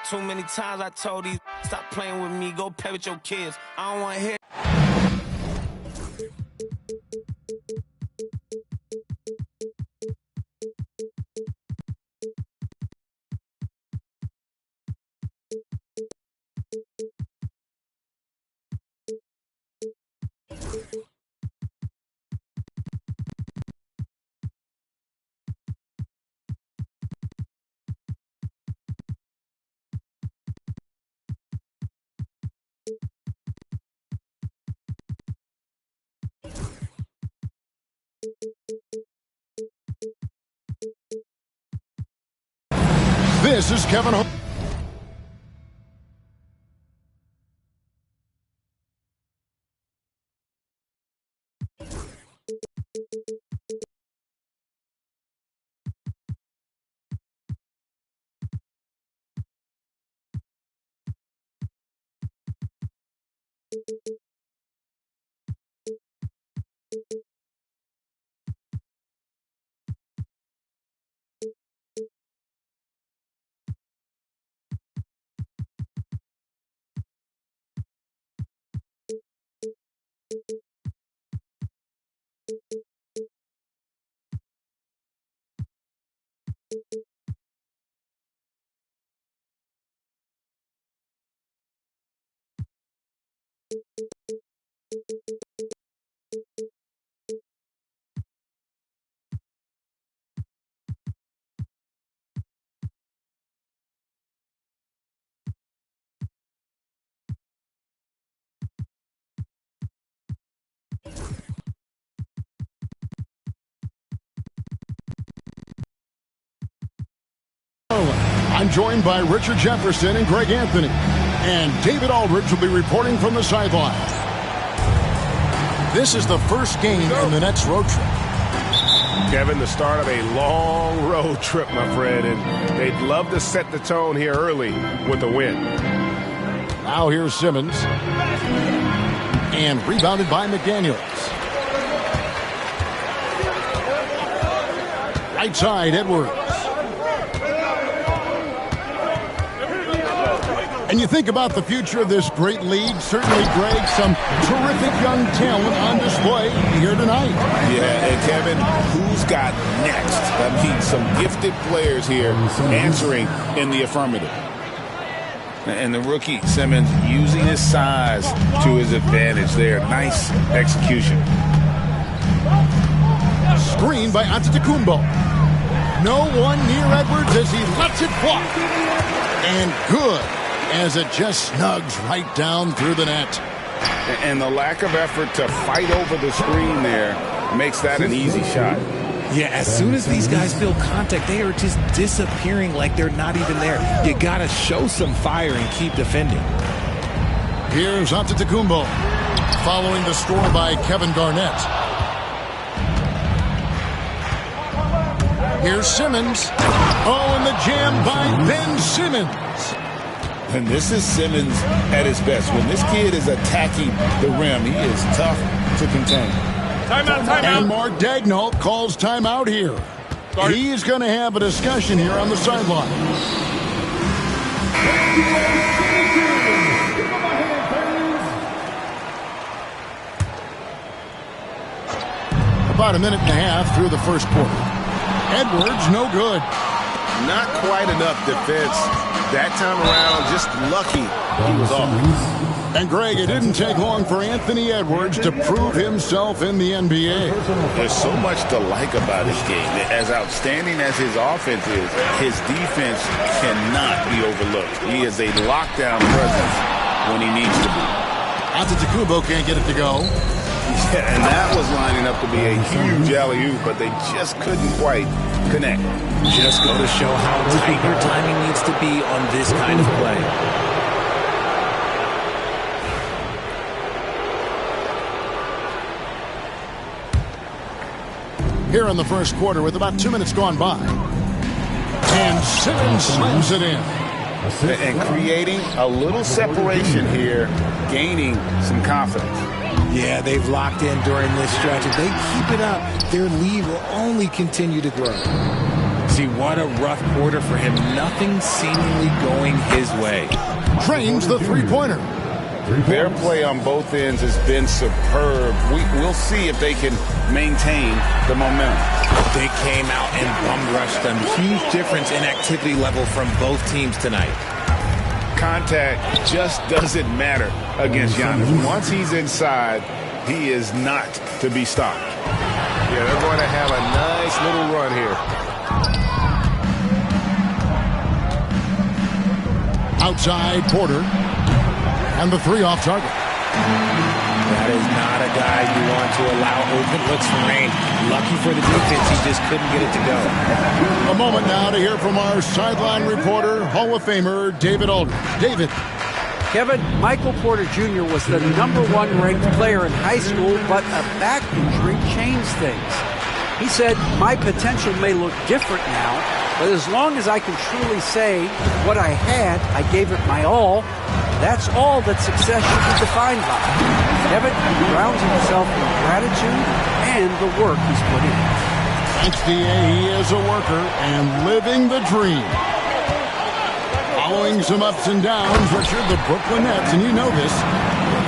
Too many times I told these, stop playing with me, go play with your kids. I don't want to hear. This is Kevin Hart. I'm joined by Richard Jefferson and Greg Anthony. And David Aldridge will be reporting from the sideline. This is the first game in the Nets road trip. Kevin, the start of a long road trip, my friend, and they'd love to set the tone here early with a win. Now here's Simmons. And rebounded by McDaniels. Right side, Edwards. And you think about the future of this great league, certainly, Greg, some terrific young talent on display here tonight. Yeah, and Kevin, who's got next? I mean, some gifted players here answering in the affirmative. And the rookie, Simmons, using his size to his advantage there. Nice execution. Screen by Antetokounmpo. No one near Edwards as he lets it fly. And good, as it just snugs right down through the net. And the lack of effort to fight over the screen there makes that an easy shot. Yeah, as soon as these guys feel contact, they are just disappearing like they're not even there. You got to show some fire and keep defending. Here's Antetokounmpo, following the score by Kevin Garnett. Here's Simmons. Oh, and the jam by Ben Simmons. And this is Simmons at his best. When this kid is attacking the rim, he is tough to contain. Timeout. And Mark Daigneault calls timeout here. He's going to have a discussion here on the sideline. About a minute and a half through the first quarter. Edwards, no good. Not quite enough defense that time around. Just lucky he was off. And, Greg, it didn't take long for Anthony Edwards to prove himself in the NBA. There's so much to like about his game. As outstanding as his offense is, his defense cannot be overlooked. He is a lockdown presence when he needs to be. Antetokounmpo can't get it to go. Yeah, and that was lining up to be a huge alley-oop, but they just couldn't quite connect. Just go to show how tight your timing needs to be on this kind of play. Here in the first quarter with about 2 minutes gone by. And Simmons slams it in. And creating a little separation here, gaining some confidence. Yeah, they've locked in during this stretch. If they keep it up, their lead will only continue to grow. See, what a rough quarter for him. Nothing seemingly going his way. Drains the three-pointer. Their play on both ends has been superb. We'll see if they can maintain the momentum. They came out and bum rushed them. Huge difference in activity level from both teams tonight. Contact just doesn't matter against Giannis. Once he's inside, he is not to be stopped. Yeah, they're going to have a nice little run here. Outside Porter. And the three off target. That is not a guy you want to allow open looks from range. Lucky for the defense, he just couldn't get it to go. A moment now to hear from our sideline reporter, Hall of Famer David Aldridge. David. Kevin, Michael Porter Jr. was the #1 ranked player in high school, but a back injury changed things. He said, "My potential may look different now, but as long as I can truly say what I had, I gave it my all. That's all that success should be defined by." Kevin grounds himself in gratitude and the work he's put in. Thanks, D.A. He is a worker and living the dream. Following some ups and downs, Richard, the Brooklyn Nets, and you know this,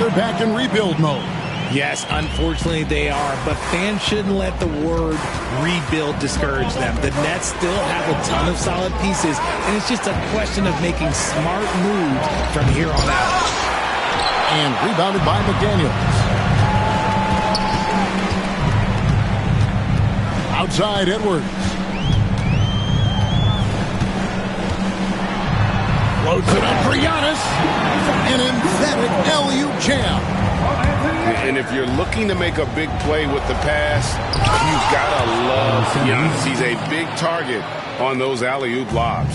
they're back in rebuild mode. Yes, unfortunately they are, but fans shouldn't let the word rebuild discourage them. The Nets still have a ton of solid pieces, and it's just a question of making smart moves from here on out. And rebounded by McDaniels. Outside Edwards. Loads it up for Giannis. An emphatic alley-oop jam. And if you're looking to make a big play with the pass, you've got to love Giannis. He's a big target on those alley-oop lobs.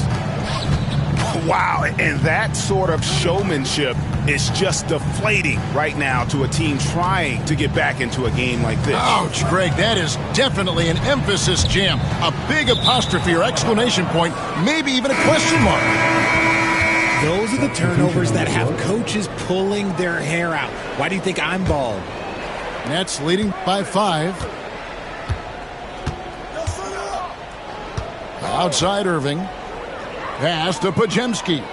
Wow, and that sort of showmanship is just deflating right now to a team trying to get back into a game like this. Ouch, Greg, that is definitely an emphasis jam. A big apostrophe or exclamation point, maybe even a question mark. Those are the turnovers that have coaches pulling their hair out. Why do you think I'm bald? Nets leading by 5. Outside Irving. Pass to Podziemski.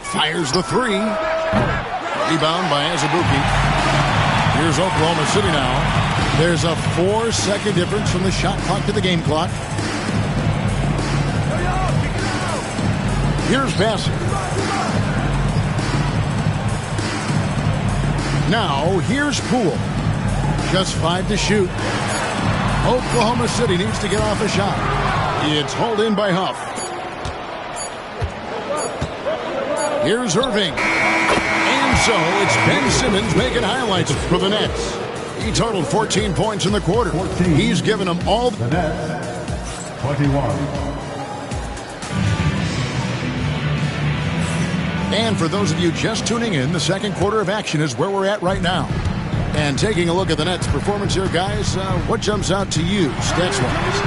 Fires the 3. Rebound by Azubuike. Here's Oklahoma City now. There's a 4-second difference from the shot clock to the game clock. Here's Bassett. Now, here's Poole. Just 5 to shoot. Oklahoma City needs to get off a shot. It's hauled in by Huff. Here's Irving. And so it's Ben Simmons making highlights for the Nets. He totaled 14 points in the quarter. He's given them all. The Nets, 21. And for those of you just tuning in, the second quarter of action is where we're at right now. And taking a look at the Nets' performance here, guys, what jumps out to you, stats-wise?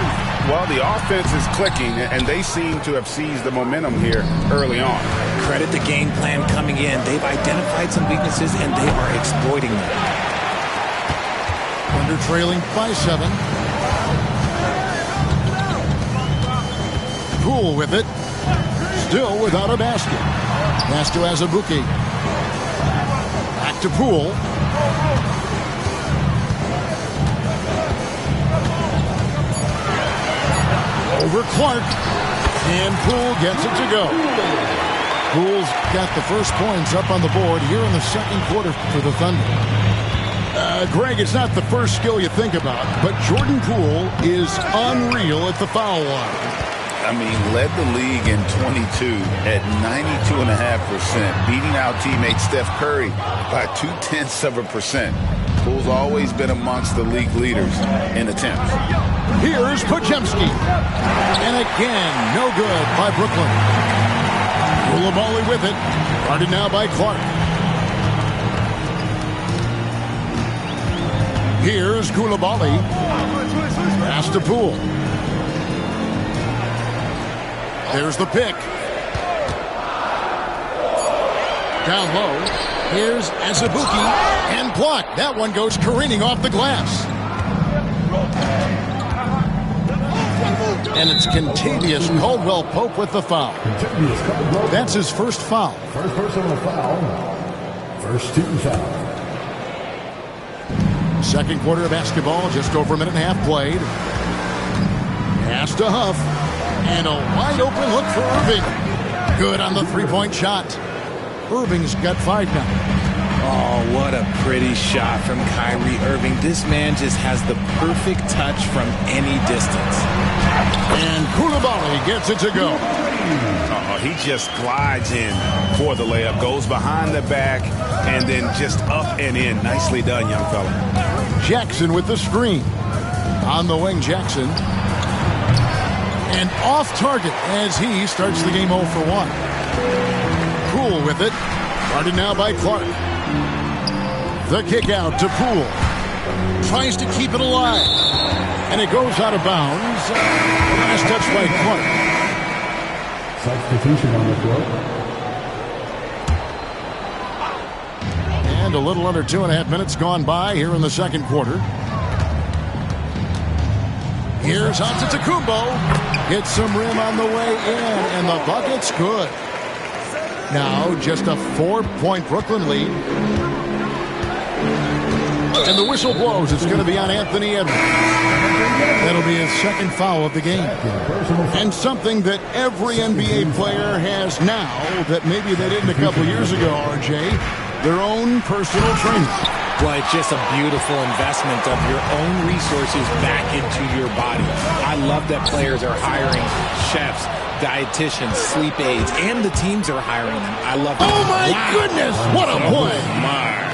Well, the offense is clicking, and they seem to have seized the momentum here early on. Credit the game plan coming in. They've identified some weaknesses, and they are exploiting them. Thunder trailing by 7. Poole with it. Still without a basket. Pass to Azubuike. Back to Poole. Over Clark. And Poole gets it to go. Poole's got the first points up on the board here in the second quarter for the Thunder. Greg, it's not the first skill you think about, but Jordan Poole is unreal at the foul line. I mean, led the league in 22 at 92.5%, beating out teammate Steph Curry by 0.2%. Poole's always been amongst the league leaders in attempts. Here's Podziemski. And again, no good by Brooklyn. Coulibaly with it. Guarded now by Clark. Here's Coulibaly. Pass to Poole. There's the pick. Down low. Here's Azubuike. And blocked. That one goes careening off the glass. And it's Contavious Caldwell Pope with the foul. That's his first foul. First personal foul. First team foul. Second quarter of basketball, just over a minute and a half played. Pass to Huff. And a wide open look for Irving. Good on the three-point shot. Irving's got 5 now. Oh, what a pretty shot from Kyrie Irving. This man just has the perfect touch from any distance. And Koulibaly gets it to go. He just glides in for the layup, goes behind the back, and then just up and in. Nicely done, young fella. Jackson with the screen. On the wing, Jackson. And off target as he starts the game 0 for 1. Poole with it. Guarded now by Clark. The kick out to Poole. Tries to keep it alive. And it goes out of bounds. Last touch by Clark. Substitution on the floor. And a little under 2.5 minutes gone by here in the second quarter. Here's Antetokounmpo. Gets some rim on the way in. And the bucket's good. Now just a 4-point Brooklyn lead. And the whistle blows. It's going to be on Anthony Edwards. That'll be his second foul of the game. And something that every NBA player has now that maybe they didn't a couple years ago, RJ, their own personal trainer. Well, it's just a beautiful investment of your own resources back into your body. I love that players are hiring chefs, dietitians, sleep aides, and the teams are hiring them. I love that. Oh, my goodness. What a play. My.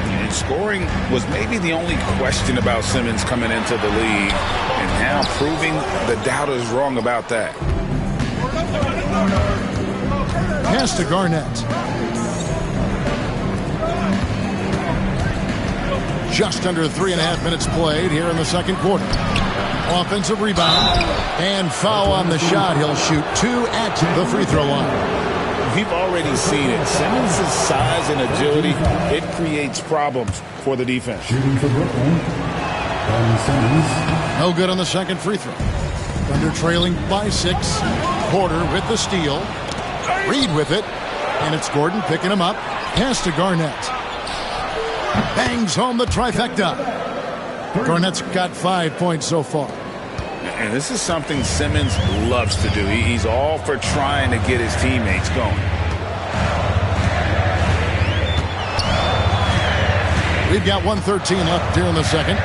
And scoring was maybe the only question about Simmons coming into the league, and now proving the doubters wrong about that. Pass to Garnett. Just under 3.5 minutes played here in the second quarter. Offensive rebound and foul on the shot. He'll shoot 2 at the free throw line. We've already seen it. Simmons' size and agility, it creates problems for the defense. Shooting for Brooklyn. Ben Simmons. No good on the second free throw. Thunder trailing by 6. Porter with the steal. Reed with it. And it's Gordon picking him up. Pass to Garnett. Bangs home the trifecta. Garnett's got 5 points so far. And this is something Simmons loves to do. He's all for trying to get his teammates going. We've got 1:13 left here in the second.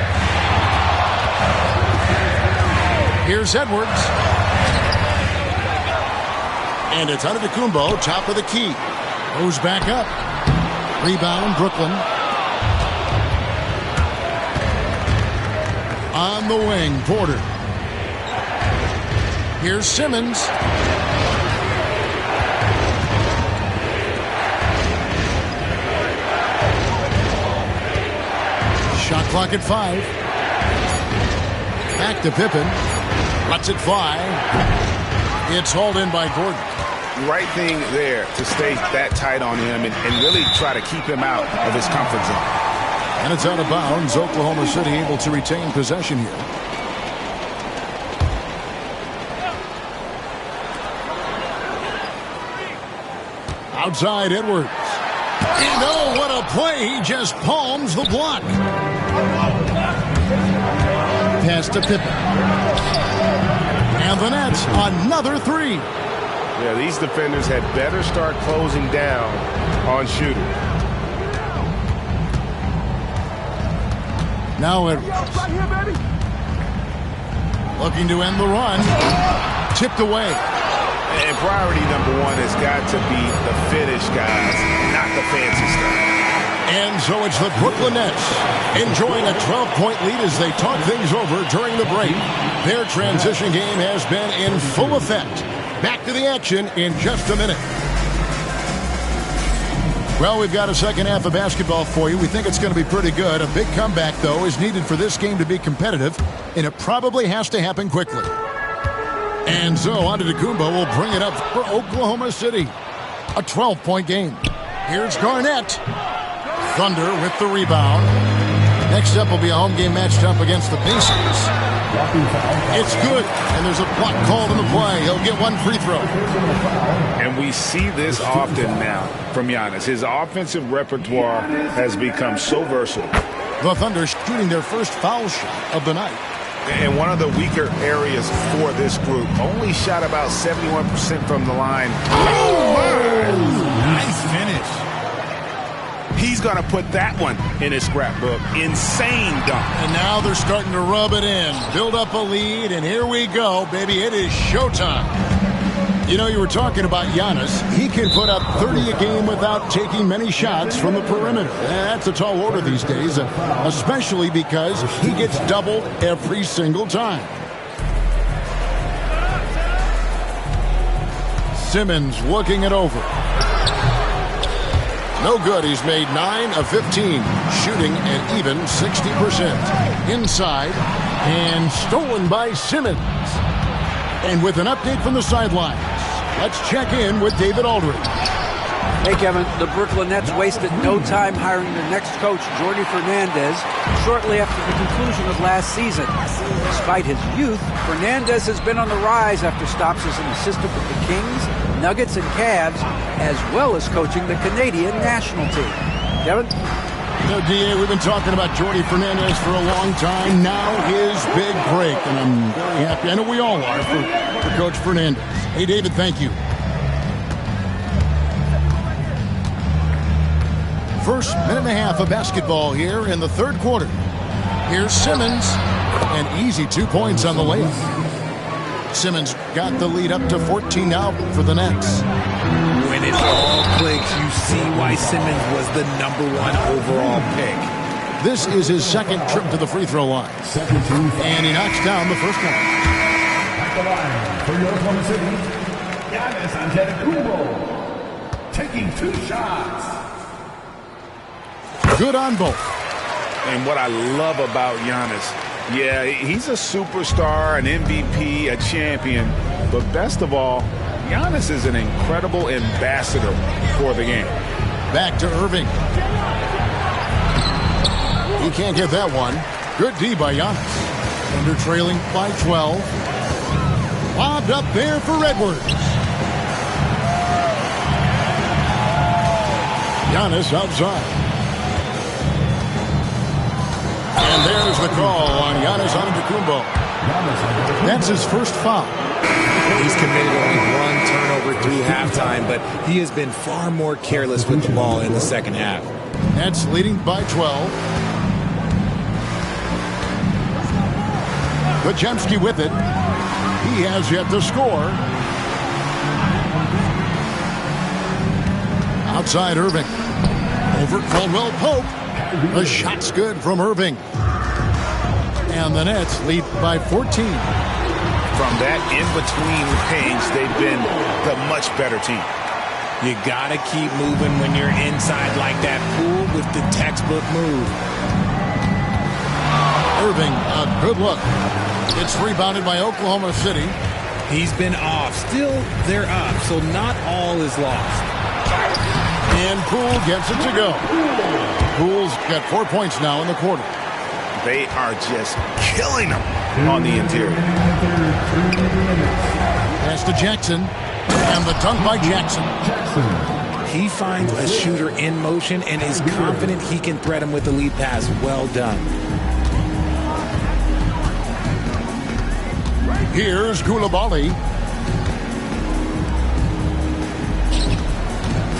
Here's Edwards. And it's Antetokounmpo, top of the key. Goes back up. Rebound, Brooklyn. On the wing, Porter. Here's Simmons. Shot clock at 5. Back to Pippen. Lets it fly. It's hauled in by Gordon. Right thing there to stay that tight on him and really try to keep him out of his comfort zone. And it's out of bounds. Oklahoma City able to retain possession here. Outside Edwards. You know what a play. He just palms the block. Pass to Pippen. And the Nets, another 3. Yeah, these defenders had better start closing down on shooters. Now Edwards. Looking to end the run. Tipped away. And priority number 1 has got to be the finish, guys, not the fancy stuff. And so it's the Brooklyn Nets enjoying a 12-point lead as they talk things over during the break. Their transition game has been in full effect. Back to the action in just a minute. Well, we've got a second half of basketball for you. We think it's going to be pretty good. A big comeback, though, is needed for this game to be competitive, and it probably has to happen quickly. And so Antetokounmpo will bring it up for Oklahoma City. A 12-point game. Here's Garnett. Thunder with the rebound. Next up will be a home game matched up against the Pacers. It's good, and there's a block called in the play. He'll get one free throw. And we see this often now from Giannis. His offensive repertoire has become so versatile. The Thunder shooting their first foul shot of the night. And one of the weaker areas for this group. Only shot about 71% from the line. Oh, my! Nice finish. He's going to put that one in his scrapbook. Insane dunk. And now they're starting to rub it in. Build up a lead, and here we go, baby. It is showtime. You know, you were talking about Giannis. He can put up 30 a game without taking many shots from the perimeter. That's a tall order these days, especially because he gets doubled every single time. Simmons looking it over. No good. He's made 9 of 15, shooting an even 60%. Inside, and stolen by Simmons. And with an update from the sidelines, let's check in with David Aldridge. Hey, Kevin, the Brooklyn Nets wasted no time hiring their next coach, Jordi Fernandez, shortly after the conclusion of last season. Despite his youth, Fernandez has been on the rise after stops as an assistant with the Kings, Nuggets, and Cavs, as well as coaching the Canadian national team. Kevin? You know, D.A., we've been talking about Jordi Fernandez for a long time. Now his big break, and I'm very happy. I know we all are for Coach Fernandez. Hey, David, thank you. First minute and a half of basketball here in the third quarter. Here's Simmons, an easy 2 points on the layup. Simmons got the lead up to 14 now for the Nets. When it all clicks, you see why Simmons was the #1 overall pick. This is his second trip to the free throw line. And he knocks down the first one. At the line for your Oklahoma City, Giannis Antetokounmpo, taking 2 shots. Good on both. And what I love about Giannis, yeah, he's a superstar, an MVP, a champion. But best of all, Giannis is an incredible ambassador for the game. Back to Irving. He can't get that one. Good D by Giannis. Thunder trailing by 12. Lobbed up there for Edwards. Giannis outside. And there's the call on Giannis Antetokounmpo. That's his first foul. He's committed only 1 turnover through halftime, but he has been far more careless with the ball in the second half. Nets leading by 12. Podziemski with it. He has yet to score. Outside Irving. Over Caldwell Pope. The shot's good from Irving. And the Nets lead by 14. From that in-between range, they've been the much better team. You gotta keep moving when you're inside like that. Poole with the textbook move. Irving, a good look. It's rebounded by Oklahoma City. He's been off. Still, they're up, so not all is lost. And Poole gets it to go. Poole's got 4 points now in the quarter. They are just killing them on the interior. Pass to Jackson. And the dunk by Jackson. He finds a shooter in motion and is confident he can thread him with the lead pass. Well done. Here's Coulibaly.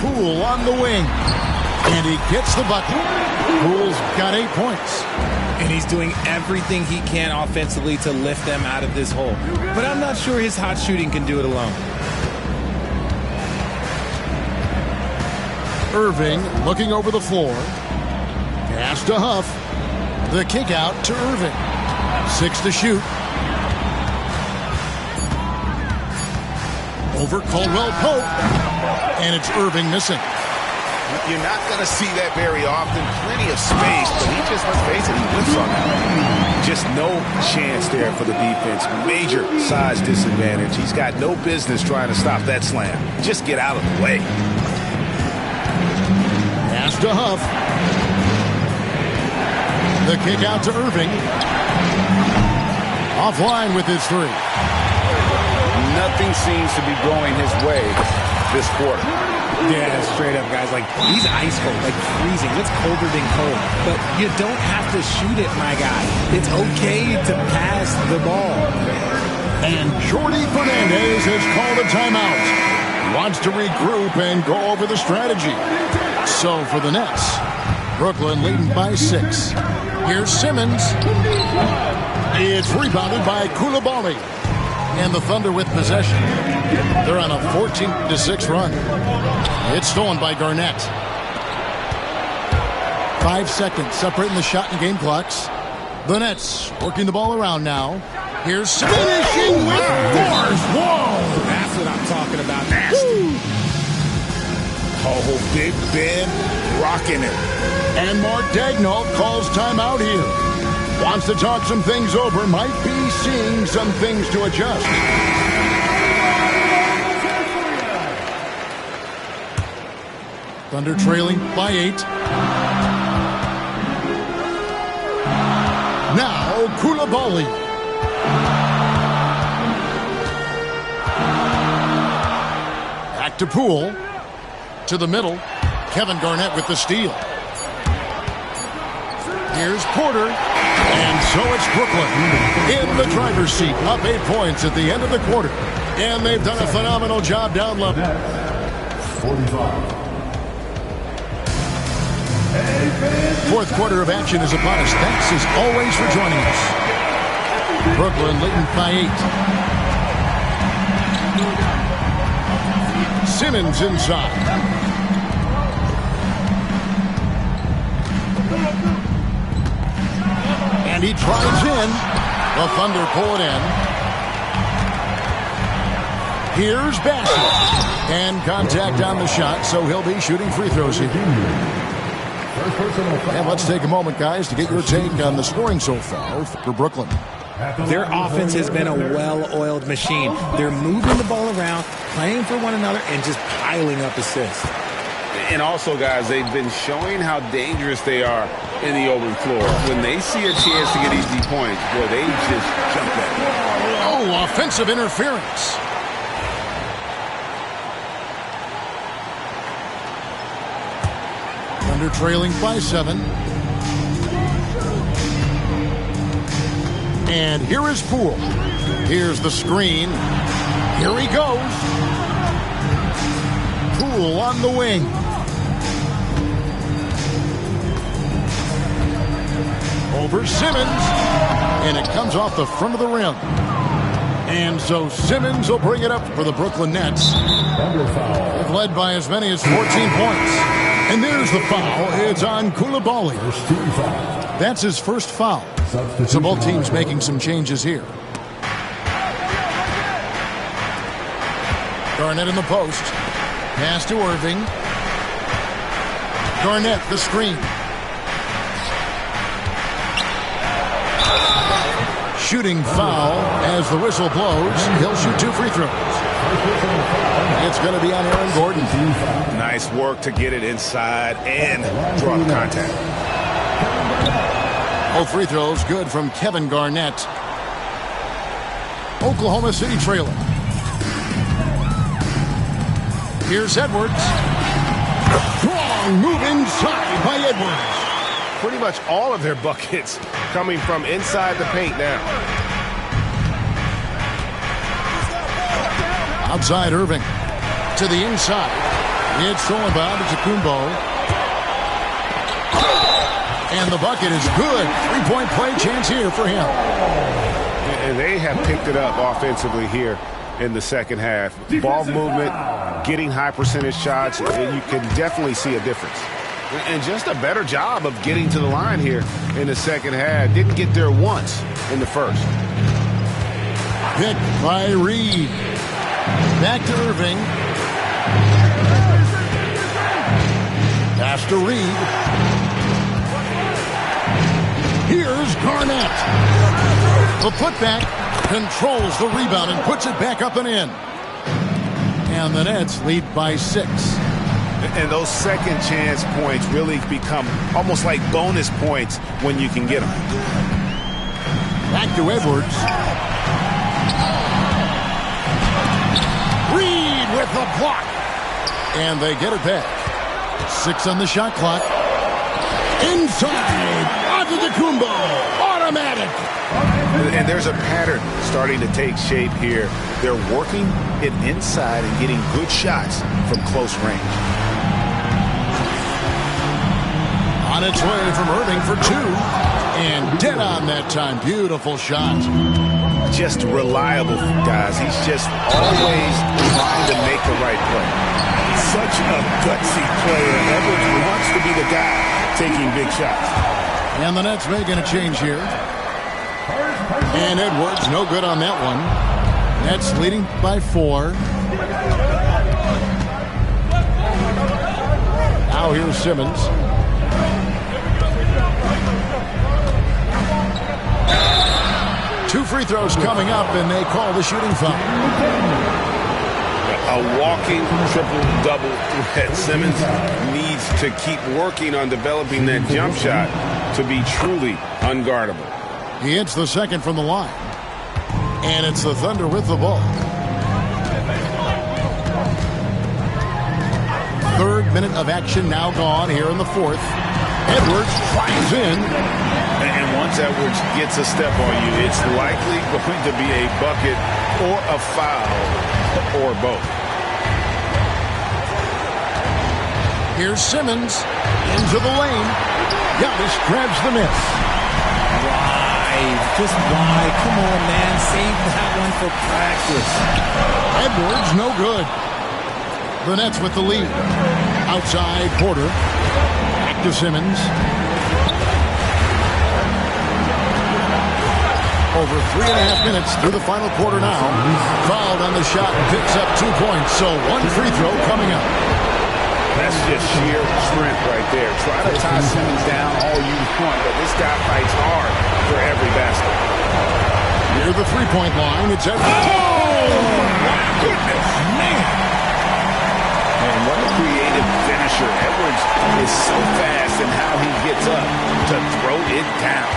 Poole on the wing. And he gets the bucket. Poole's got 8 points. And he's doing everything he can offensively to lift them out of this hole. But I'm not sure his hot shooting can do it alone. Irving looking over the floor. Pass to Huff. The kick out to Irving. 6 to shoot. Over Caldwell Pope. And it's Irving missing. You're not going to see that very often. Plenty of space, but he just, let's face it, he whiffs on that. Just no chance there for the defense. Major size disadvantage. He's got no business trying to stop that slam. Just get out of the way. Pass to Huff. The kick out to Irving. Offline with his three. Nothing seems to be going his way this quarter. Yeah, straight up, guys. Like, he's ice cold, like freezing. It's colder than cold. But you don't have to shoot it, my guy. It's okay to pass the ball. And Jordi Fernandez has called a timeout. He wants to regroup and go over the strategy. So for the Nets, Brooklyn leading by 6. Here's Simmons. It's rebounded by Coulibaly. And the Thunder with possession. They're on a 14-6 run. It's stolen by Garnett. 5 seconds separating the shot and game clocks. The Nets working the ball around now. Here's finishing with force. Whoa! That's what I'm talking about. Nasty. Oh, Big Ben rocking it. And Mark Daigneault calls timeout here. Wants to talk some things over. Might be seeing some things to adjust. Thunder trailing by 8. Now Coulibaly. Back to Poole. To the middle. Kevin Garnett with the steal. Here's Porter. And so it's Brooklyn in the driver's seat. Up 8 points at the end of the quarter. And they've done a phenomenal job down level. 45. Fourth quarter of action is upon us. Thanks as always for joining us. Brooklyn leading by 8. Simmons inside. And he drives in. The Thunder pull it in. Here's Bassett. And contact on the shot, so he'll be shooting free throws here. And let's take a moment, guys, to get your take on the scoring so far for Brooklyn. Their offense has been a well-oiled machine. They're moving the ball around, playing for one another, and just piling up assists. And also, guys, they've been showing how dangerous they are in the open floor. When they see a chance to get easy points, boy, they just jump at it. Oh, offensive interference. Thunder trailing by 7. And here is Poole. Here's the screen. Here he goes. Poole on the wing. Over Simmons. And it comes off the front of the rim. And so Simmons will bring it up for the Brooklyn Nets. They've led by as many as 14 points. And there's the foul. It's on Coulibaly. That's his first foul. So both teams making some changes here. Garnett in the post. Pass to Irving. Garnett, the screen. Shooting foul as the whistle blows. He'll shoot 2 free throws. It's going to be on Aaron Gordon. Nice work to get it inside and draw contact. Both free throws good from Kevin Garnett. Oklahoma City trailing. Here's Edwards. Strong move inside by Edwards. Pretty much all of their buckets coming from inside the paint now. Outside Irving. To the inside. It's stolen by Antetokounmpo. And the bucket is good. 3-point play chance here for him. And they have picked it up offensively here in the second half. Ball movement, getting high percentage shots, and you can definitely see a difference. And just a better job of getting to the line here in the second half. Didn't get there once in the first. Pick by Reed. Back to Irving. Pass to Reed. Here's Garnett. The putback controls the rebound and puts it back up and in. And the Nets lead by 6. And those second chance points really become almost like bonus points when you can get them. Back to Edwards. Reed with the block. And they get it back. 6 on the shot clock. Inside. Antetokounmpo. Automatic. And there's a pattern starting to take shape here. They're working it inside and getting good shots from close range. On its way from Irving for 2. And dead on that time. Beautiful shot. Just reliable, guys. He's just always trying to make the right play. Such a gutsy player. Edwards wants to be the guy taking big shots. And the Nets making a change here. And Edwards, no good on that one. Nets leading by 4. Now here's Simmons. Two free throws coming up, and they call the shooting foul. A walking triple-double threat. Simmons needs to keep working on developing that jump shot to be truly unguardable. He hits the second from the line. And it's the Thunder with the ball. 3rd minute of action now gone here in the 4th. Edwards flies in. And once Edwards gets a step on you, it's likely going to be a bucket or a foul or both. Here's Simmons into the lane. Giannis grabs the miss. Just why? Come on, man. Save that one for practice. Edwards, no good. The Nets with the lead. Outside, Porter. Back to Simmons. Over 3.5 minutes through the final quarter now. Fouled on the shot and picks up 2 points. So 1 free throw coming up. That's just sheer strength right there. Try to tie Simmons down all you want, but this guy fights hard for every basket. Near the three-point line, it's Edwards. Oh, my goodness, man. And what a creative finisher. Edwards is so fast in how he gets up to throw it down.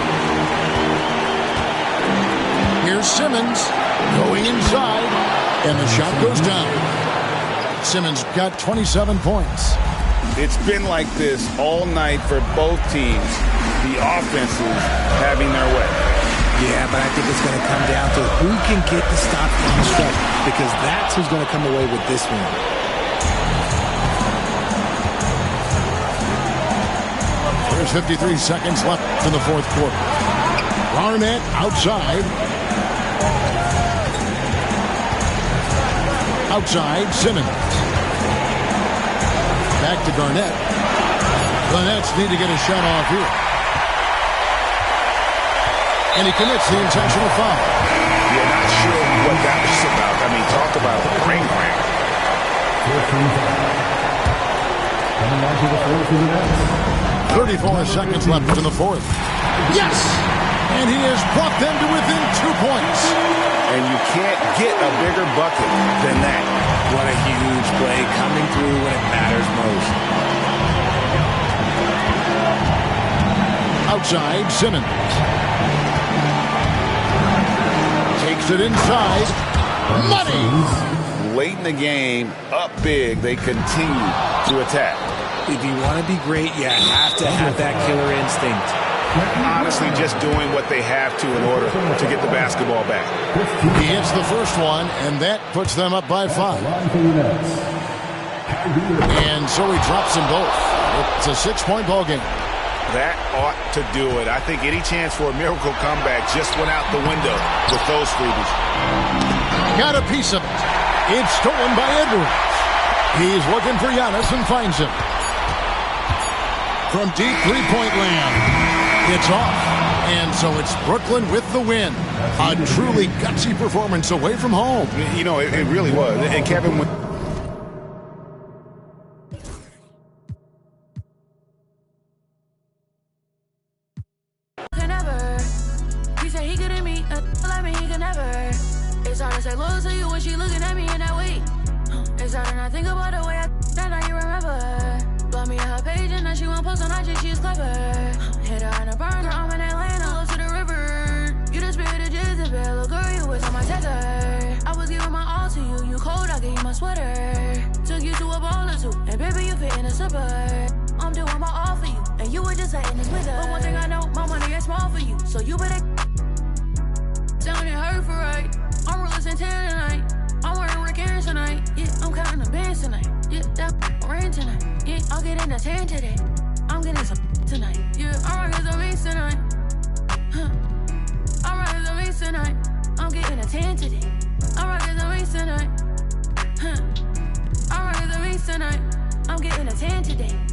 Here's Simmons going inside, and the shot goes down. Simmons got 27 points. It's been like this all night for both teams. The offenses having their way. Yeah, but I think it's going to come down to who can get the stop down the stretch, because that's who's going to come away with this one. There's 53 seconds left in the 4th quarter. Garnett outside. Outside, Simmons. Back to Garnett. The Nets need to get a shot off here. And he commits the intentional foul. You're not sure what that was about. I mean, talk about a ring. 34 seconds left in the 4th. Yes! And he has brought them to within 2 points. And you can't get a bigger bucket than that. What a huge play coming through when it matters most. Outside, Simmons. Takes it inside. Money! Late in the game, up big, they continue to attack. If you want to be great, you have to have that killer instinct. Honestly, just doing what they have to in order to get the basketball back. He hits the first one, and that puts them up by 5. And so he drops them both. It's a 6-point ball game. That ought to do it. I think any chance for a miracle comeback just went out the window with those freebies. Got a piece of it. It's stolen by Edwards. He's looking for Giannis and finds him. From deep three-point land, it's off. And so it's Brooklyn with the win. A truly gutsy performance away from home. You know, it really was. And Kevin... It's hard to say loyal to you when she looking at me in that way. It's hard to not think about the way I that now you remember. Blow me on her page and now she won't post on IG, she's clever. Hit her on a burner, I'm in Atlanta, close to the river. You just been sweater. Took you to a ball or two, and baby, you fit in a suburb. I'm doing my all for you, and you were just letting this with her. But one thing I know, my money is small for you, so you better sound it hurt for right. I'm real as 10 tonight. I'm wearing Rick Aaron's tonight. Yeah, I'm counting the bands tonight. Yeah, that rain tonight. Yeah, I'll get in the 10 today. I'm getting some tonight. Yeah, I'm rocking some beats tonight. Huh. I'm rocking some beats tonight. I'm getting a 10 today. I'm rocking some beats tonight. Huh. I'm rocking some beats tonight. I'm getting a 10 today.